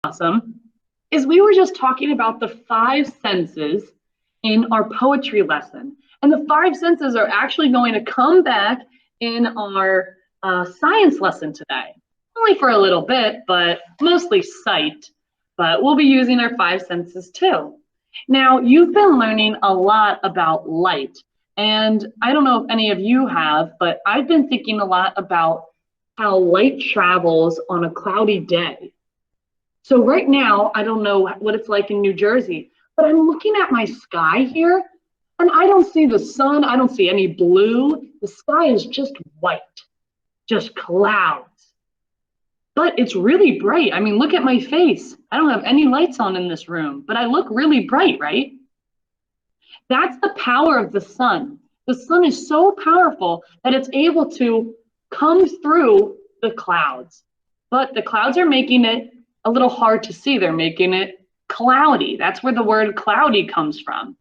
awesome is we were just talking about the five senses in our poetry lesson. And the five senses are actually going to come back in our science lesson today. Only for a little bit, but mostly sight. But we'll be using our five senses too. Now, you've been learning a lot about light. And I don't know if any of you have, but I've been thinking a lot about how light travels on a cloudy day. So right now, I don't know what it's like in New Jersey, but I'm looking at my sky here and I don't see the sun. I don't see any blue. The sky is just white, just clouds. But it's really bright. I mean, look at my face. I don't have any lights on in this room, but I look really bright, right? That's the power of the sun. The sun is so powerful that it's able to come through the clouds. But the clouds are making it a little hard to see. They're making it cloudy. That's where the word cloudy comes from.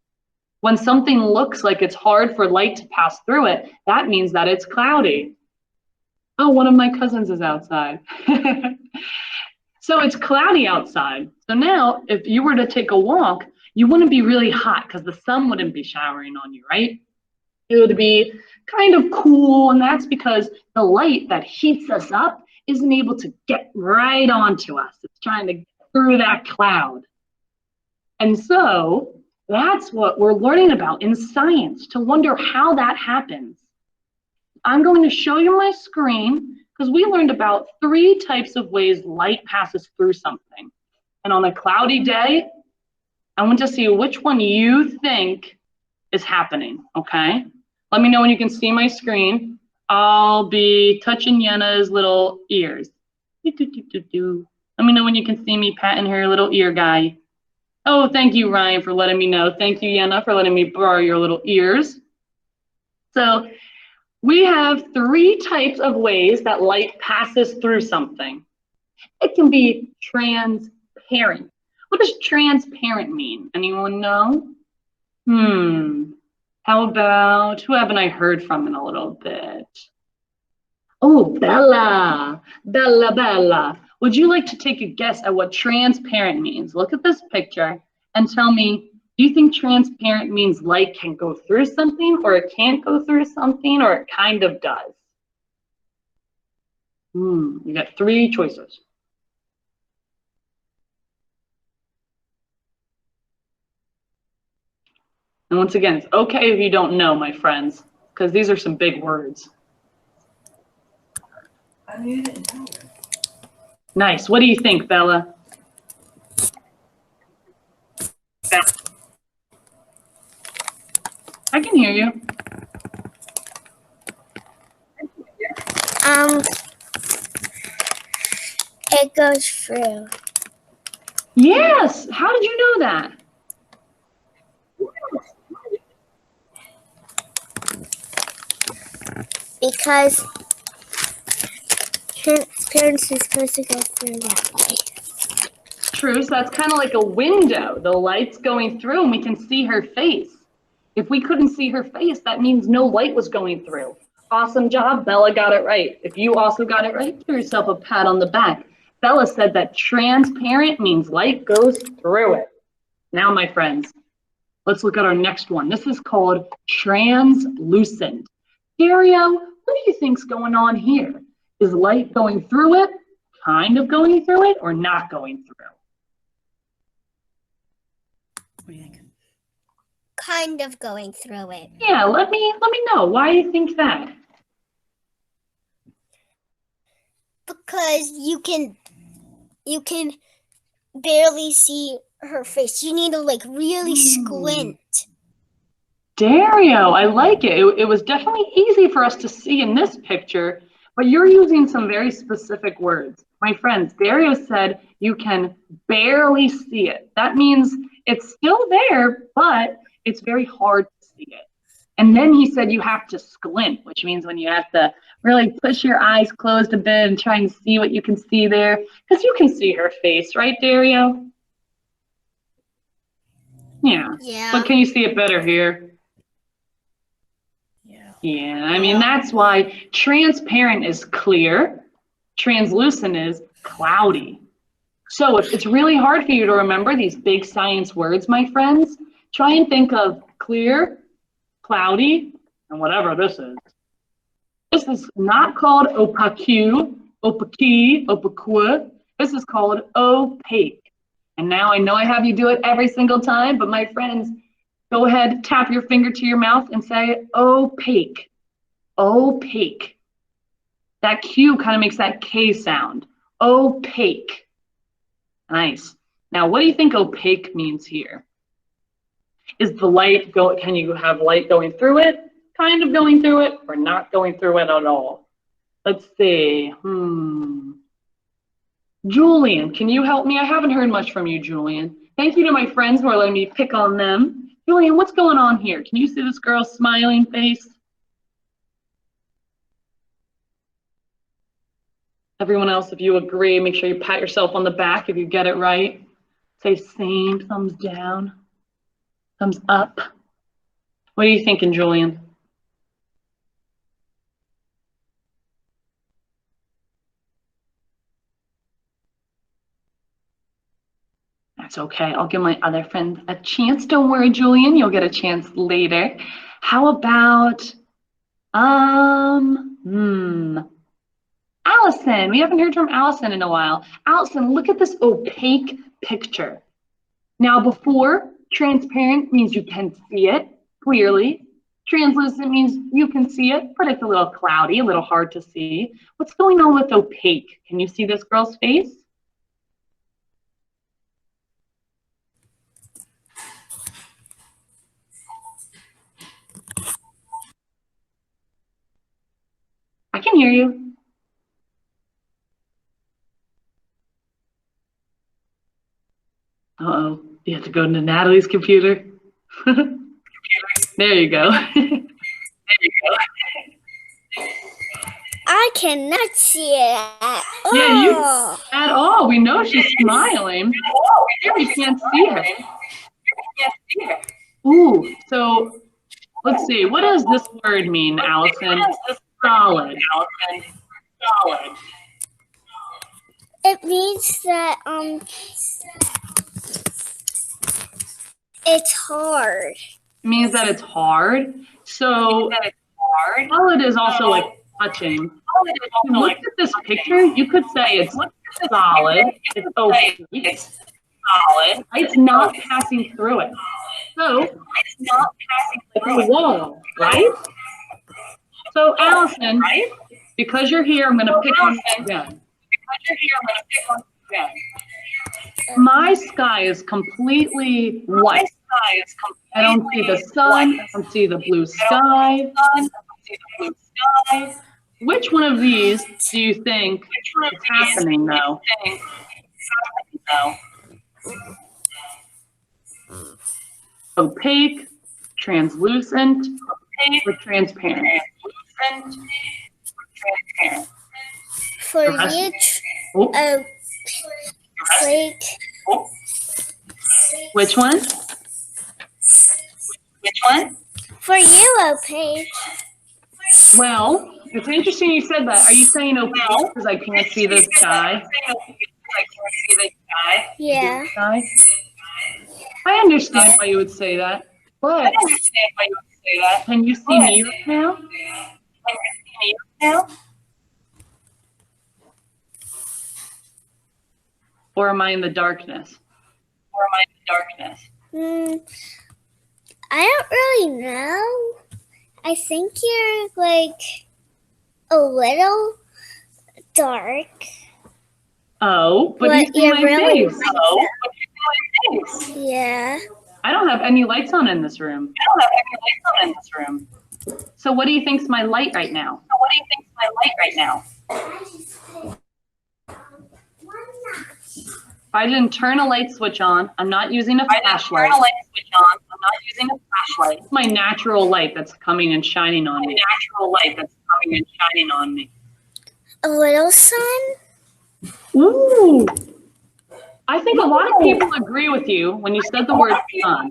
When something looks like it's hard for light to pass through it, that means that it's cloudy. Oh, one of my cousins is outside. So it's cloudy outside. So now if you were to take a walk, you wouldn't be really hot because the sun wouldn't be showering on you, right? It would be kind of cool, and that's because the light that heats us up isn't able to get right onto us. It's trying to get through that cloud. And so that's what we're learning about in science, to wonder how that happens. I'm going to show you my screen because we learned about 3 types of ways light passes through something. And on a cloudy day, I want to see which one you think is happening, okay? Let me know when you can see my screen. I'll be touching Yenna's little ears. Let me know when you can see me patting her little ear guy. Oh, thank you, Ryan, for letting me know. Thank you, Yenna, for letting me borrow your little ears. So we have 3 types of ways that light passes through something. It can be transparent. What does transparent mean? Anyone know? How about, who haven't I heard from in a little bit? Oh, Bella. Bella. Would you like to take a guess at what transparent means? Look at this picture and tell me, do you think transparent means light can go through something, or it can't go through something, or it kind of does? You got 3 choices. And once again, it's okay if you don't know, my friends, because these are some big words. Nice. What do you think, Bella? I can hear you. It goes through. Yes. How did you know that? Because transparency is supposed to go through that way. True. So that's kind of like a window. The light's going through and we can see her face. If we couldn't see her face, that means no light was going through. Awesome job. Bella got it right. If you also got it right, give yourself a pat on the back. Bella said that transparent means light goes through it. Now, my friends, let's look at our next one. This is called translucent. Dario, what do you think's going on here? Is light going through it, kind of going through it, or not going through? What do you think? Kind of going through it. Yeah, let me know. Why do you think that? Because you can barely see her face. You need to like really squint. Dario, I like it. It was definitely easy for us to see in this picture, but you're using some very specific words. My friends, Dario said you can barely see it. That means it's still there, but it's very hard to see it. And then he said you have to squint, which means when you have to really push your eyes closed a bit and try and see what you can see there, because you can see her face, right, Dario? Yeah. But can you see it better here? Yeah, I mean, that's why transparent is clear, translucent is cloudy. So if it's really hard for you to remember these big science words, my friends, try and think of clear, cloudy, and whatever this is. This is not called opaque, opaque. This is called opaque. And now I know I have you do it every single time, but my friends, go ahead, tap your finger to your mouth and say opaque, opaque. That Q kind of makes that K sound, opaque. Nice. Now, what do you think opaque means here? Is the light can you have light going through it, kind of going through it, or not going through it at all? Let's see. Julian, can you help me? I haven't heard much from you, Julian. Thank you to my friends who are letting me pick on them. Julian, what's going on here? Can you see this girl's smiling face? Everyone else, if you agree, make sure you pat yourself on the back if you get it right. Say same, thumbs down, thumbs up. What are you thinking, Julian? That's okay. I'll give my other friend a chance. Don't worry, Julian. You'll get a chance later. How about, Allison, we haven't heard from Allison in a while. Allison, look at this opaque picture. Now before, transparent means you can see it clearly. Translucent means you can see it, but it's a little cloudy, a little hard to see. What's going on with opaque? Can you see this girl's face? I can hear you. Uh-oh, you have to go into Natalie's computer. There you go. There you go. I cannot see it at all. Yeah, you at all. We know she's smiling. Here we can't see her. Ooh, so let's see. What does this word mean, Allison? Solid. Solid. It means that it's hard. It means that it's hard. So solid is also like touching. Look at this picture. You could say it's solid. It's opaque. Solid. It's not passing through it. So it's not passing through a wall, right? So Allison, because you're here, I'm going to pick on you again. My sky is completely white. I don't see the sun. I don't see the blue sky. Which one of these do you think is happening, though? Opaque, translucent, or transparent? For each opaque. Which one? For you, opaque. Well, it's interesting you said that. Are you saying opaque because I can't see the sky? Yeah. I understand why you would say that, but can you see me right now? Or am I in the darkness? I don't really know. I think you're like a little dark. Oh, but you see my really face. Yeah. I don't have any lights on in this room. So what do you think's my light right now? If I didn't turn a light switch on, I'm not using a flashlight. It's my natural light that's coming and shining on me. A little sun? Ooh. I think a lot of people agree with you when you said the word sun.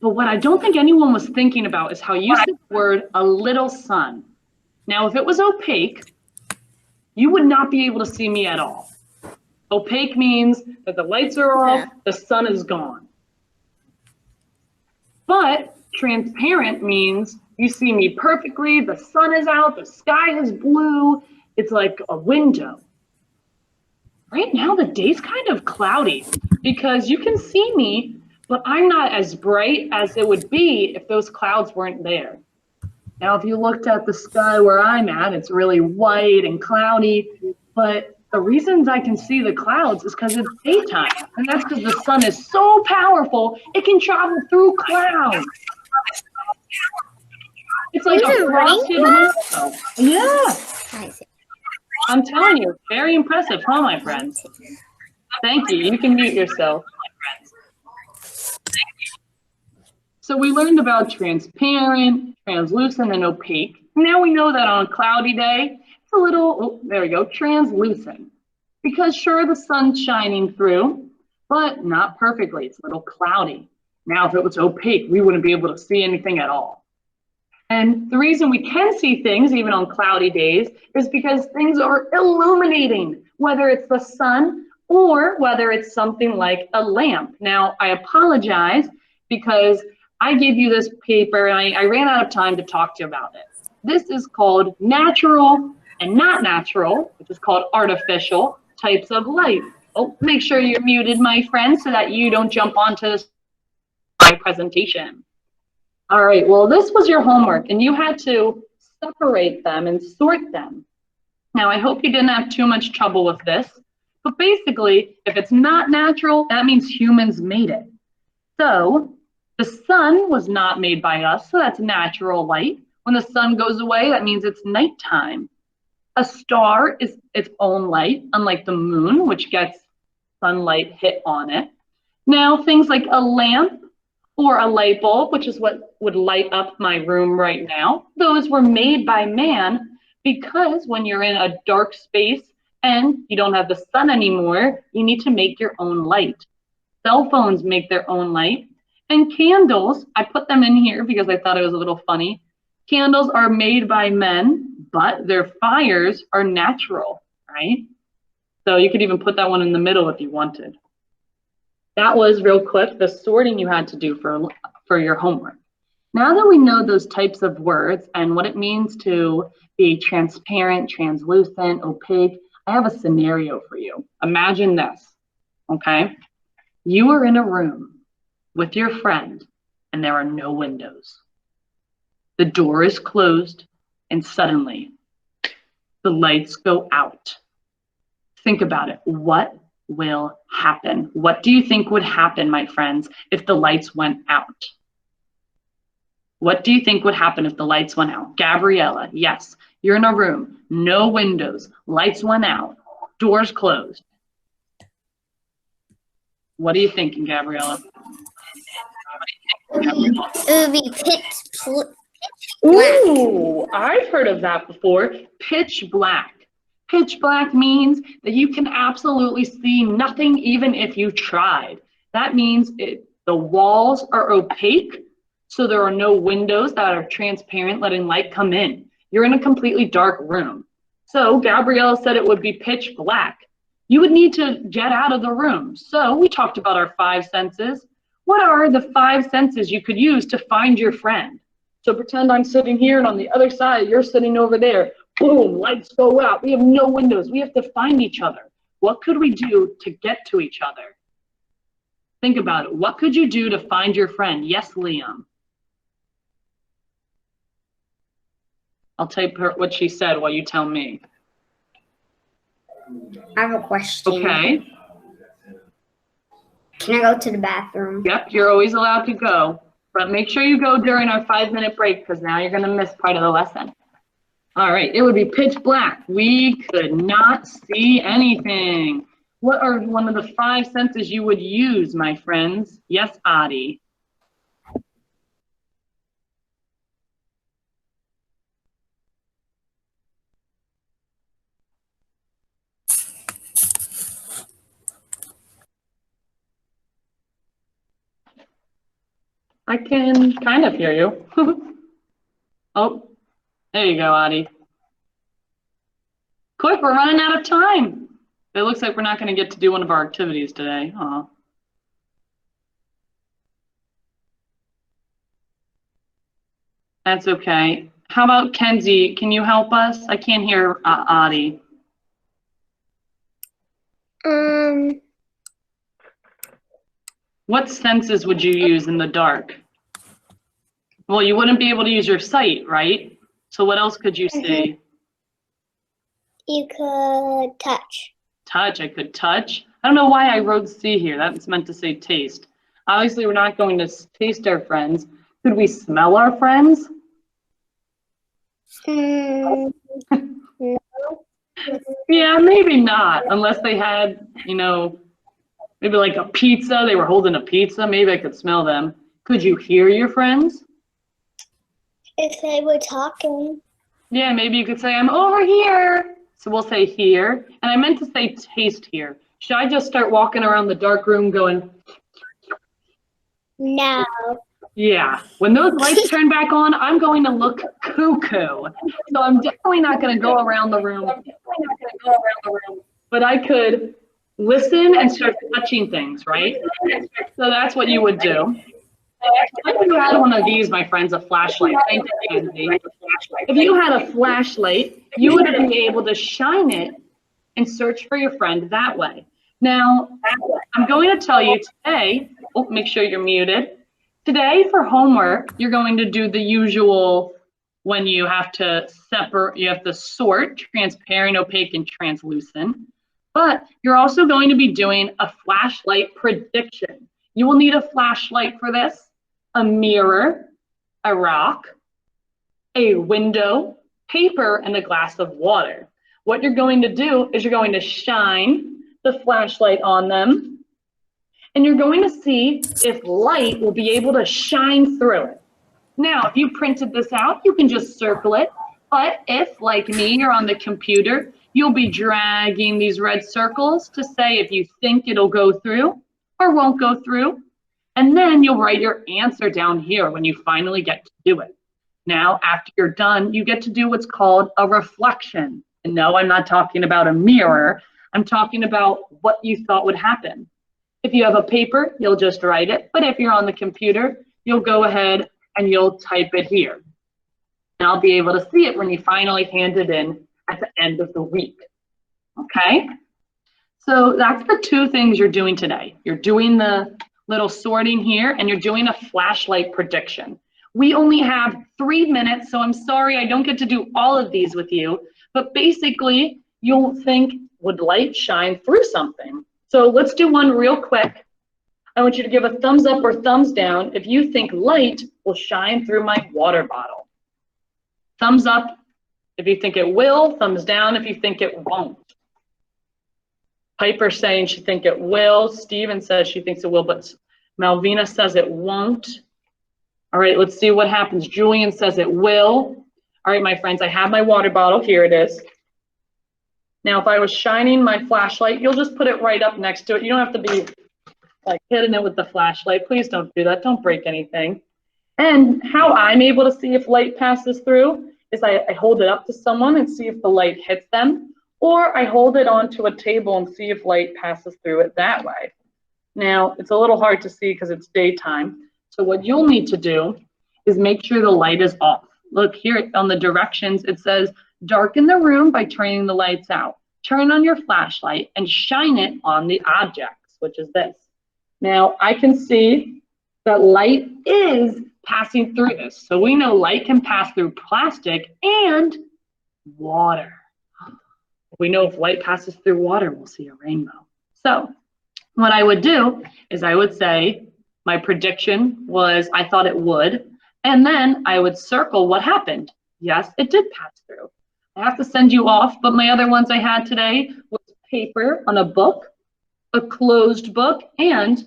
But what I don't think anyone was thinking about is how you said the word a little sun. Now, if it was opaque, you would not be able to see me at all. Opaque means that the lights are off, the sun is gone. But transparent means you see me perfectly, the sun is out, the sky is blue, it's like a window. Right now, the day's kind of cloudy because you can see me, but I'm not as bright as it would be if those clouds weren't there. Now, if you looked at the sky where I'm at, it's really white and cloudy, but the reasons I can see the clouds is because it's daytime, and that's because the sun is so powerful, it can travel through clouds. It's like a frosted window. Yeah. I'm telling you, very impressive, huh, my friends? Thank you. You can mute yourself. So we learned about transparent, translucent, and opaque. Now we know that on a cloudy day, it's a little, oh, there we go, translucent. Because sure, the sun's shining through, but not perfectly. It's a little cloudy. Now, if it was opaque, we wouldn't be able to see anything at all. And the reason we can see things even on cloudy days is because things are illuminating, whether it's the sun or whether it's something like a lamp. Now, I apologize because I gave you this paper and I ran out of time to talk to you about it. This is called natural and not natural, which is called artificial types of light. Oh, make sure you're muted, my friend, so that you don't jump onto my presentation. All right, well, this was your homework, and you had to separate them and sort them. Now, I hope you didn't have too much trouble with this, but basically, if it's not natural, that means humans made it. So the sun was not made by us, so that's natural light. When the sun goes away, that means it's nighttime. A star is its own light, unlike the moon, which gets sunlight hit on it. Now, things like a lamp or a light bulb, which is what would light up my room right now, those were made by man because when you're in a dark space and you don't have the sun anymore, you need to make your own light. Cell phones make their own light. And candles, I put them in here because I thought it was a little funny. Candles are made by men, but their fires are natural, right? So you could even put that one in the middle if you wanted. That was real quick, the sorting you had to do for your homework. Now that we know those types of words and what it means to be transparent, translucent, opaque, I have a scenario for you. Imagine this, okay? You are in a room with your friend and there are no windows. The door is closed and suddenly the lights go out. Think about it. What will happen? What do you think would happen, my friends, if the lights went out? What do you think would happen if the lights went out? Gabriella, yes, you're in a room, no windows, lights went out, doors closed. What are you thinking, Gabriella? It would be pitch black. Ooh, I've heard of that before. Pitch black. Pitch black means that you can absolutely see nothing even if you tried. That means the walls are opaque, so there are no windows that are transparent, letting light come in. You're in a completely dark room. So Gabriella said it would be pitch black. You would need to get out of the room. So we talked about our 5 senses. What are the 5 senses you could use to find your friend? So pretend I'm sitting here and on the other side, you're sitting over there. Boom, lights go out. We have no windows. We have to find each other. What could we do to get to each other? Think about it. What could you do to find your friend? Yes, Liam. I'll type her what she said while you tell me. I have a question. Okay. Can I go to the bathroom? Yep, you're always allowed to go. But make sure you go during our 5-minute break because now you're going to miss part of the lesson. All right, it would be pitch black. We could not see anything. What are one of the 5 senses you would use, my friends? Yes, Adi. I can kind of hear you. Oh, there you go, Adi. Quick, we're running out of time. It looks like we're not going to get to do one of our activities today. Huh? That's okay. How about Kenzie? Can you help us? I can't hear Adi. What senses would you use in the dark? Well, you wouldn't be able to use your sight, right? So what else could you see? You could touch. Touch, I could touch. I don't know why I wrote see here. That's meant to say taste. Obviously, we're not going to taste our friends. Could we smell our friends? No. Yeah, maybe not, unless they had, you know, maybe like a pizza. They were holding a pizza. Maybe I could smell them. Could you hear your friends? If they were talking. Yeah, maybe you could say, I'm over here. So we'll say here. And I meant to say taste here. Should I just start walking around the dark room going? No. Yeah. When those lights turn back on, I'm going to look cuckoo. So I'm definitely not going to go around the room. But I could listen and start touching things, right? So that's what you would do. If you had one of these, my friends, a flashlight. Thank you, Kenzie. If you had a flashlight, you would be able to shine it and search for your friend that way. Now, I'm going to tell you today, make sure you're muted. Today for homework, you're going to do the usual when you have to separate, you have to sort transparent, opaque, and translucent. But you're also going to be doing a flashlight prediction. You will need a flashlight for this, a mirror, a rock, a window, paper, and a glass of water. What you're going to do is you're going to shine the flashlight on them, and you're going to see if light will be able to shine through it. Now, if you printed this out, you can just circle it. But if, like me, you're on the computer, you'll be dragging these red circles to say if you think it'll go through or won't go through. And then you'll write your answer down here when you finally get to do it. Now, after you're done, you get to do what's called a reflection. And no, I'm not talking about a mirror. I'm talking about what you thought would happen. If you have a paper, you'll just write it. But if you're on the computer, you'll go ahead and you'll type it here. And I'll be able to see it when you finally hand it in at the end of the week. Okay? So that's the two things you're doing today. You're doing the little sorting here, and you're doing a flashlight prediction. We only have 3 minutes, so I'm sorry I don't get to do all of these with you, but basically you'll think, would light shine through something? So let's do one real quick. I want you to give a thumbs up or thumbs down if you think light will shine through my water bottle. Thumbs up if you think it will, thumbs down if you think it won't. Piper's saying she thinks it will. Steven says she thinks it will, but Malvina says it won't. All right, let's see what happens. Julian says it will. All right, my friends, I have my water bottle. Here it is. Now, if I was shining my flashlight, you'll just put it right up next to it. You don't have to be like hitting it with the flashlight. Please don't do that. Don't break anything. And how I'm able to see if light passes through is I hold it up to someone and see if the light hits them, or I hold it onto a table and see if light passes through it that way. Now, it's a little hard to see because it's daytime. So what you'll need to do is make sure the light is off. Look here on the directions, it says, darken the room by turning the lights out. Turn on your flashlight and shine it on the objects, which is this. Now, I can see that light is passing through this. So we know light can pass through plastic and water. We know if light passes through water, we'll see a rainbow. So what I would do is I would say my prediction was I thought it would, and then I would circle what happened. Yes, it did pass through. I have to send you off, but my other ones I had today was paper on a book, a closed book, and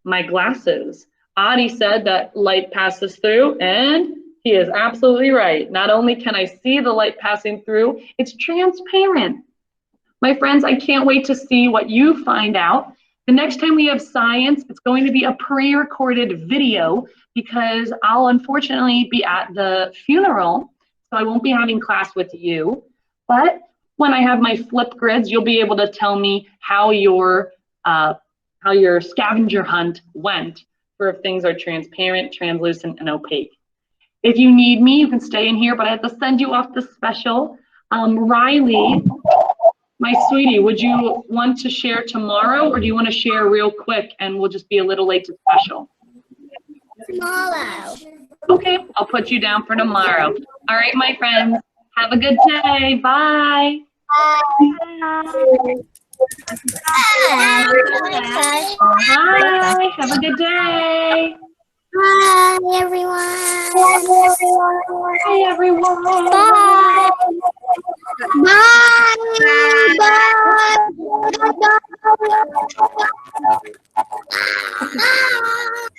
my glasses. Adi said that light passes through, and he is absolutely right. Not only can I see the light passing through, it's transparent. My friends, I can't wait to see what you find out. The next time we have science, it's going to be a pre-recorded video because I'll unfortunately be at the funeral, so I won't be having class with you. But when I have my flip grids, you'll be able to tell me how your scavenger hunt went for if things are transparent, translucent, and opaque. If you need me, you can stay in here, but I have to send you off the special. Riley, my sweetie, would you want to share tomorrow, or do you want to share real quick and we'll just be a little late to special? Tomorrow. Okay, I'll put you down for tomorrow. All right, my friends, have a good day. Bye. Bye. Have a good day. Bye, everyone. Bye, everyone. Bye. Bye. Bye. Bye.